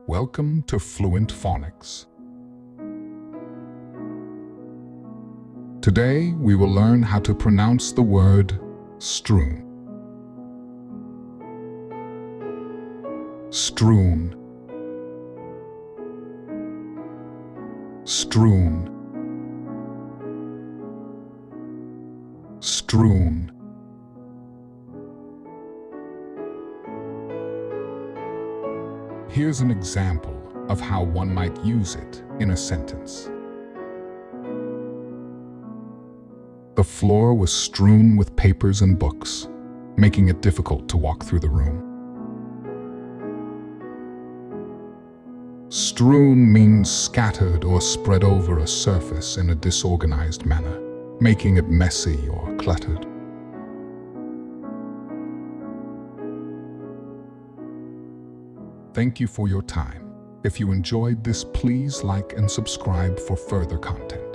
Welcome to Fluent Phonics. Today, we will learn how to pronounce the word strewn. Strewn. Strewn. Strewn. Here's an example of how one might use it in a sentence. The floor was strewn with papers and books, making it difficult to walk through the room. Strewn means scattered or spread over a surface in a disorganized manner, making it messy or cluttered. Thank you for your time. If you enjoyed this, please like and subscribe for further content.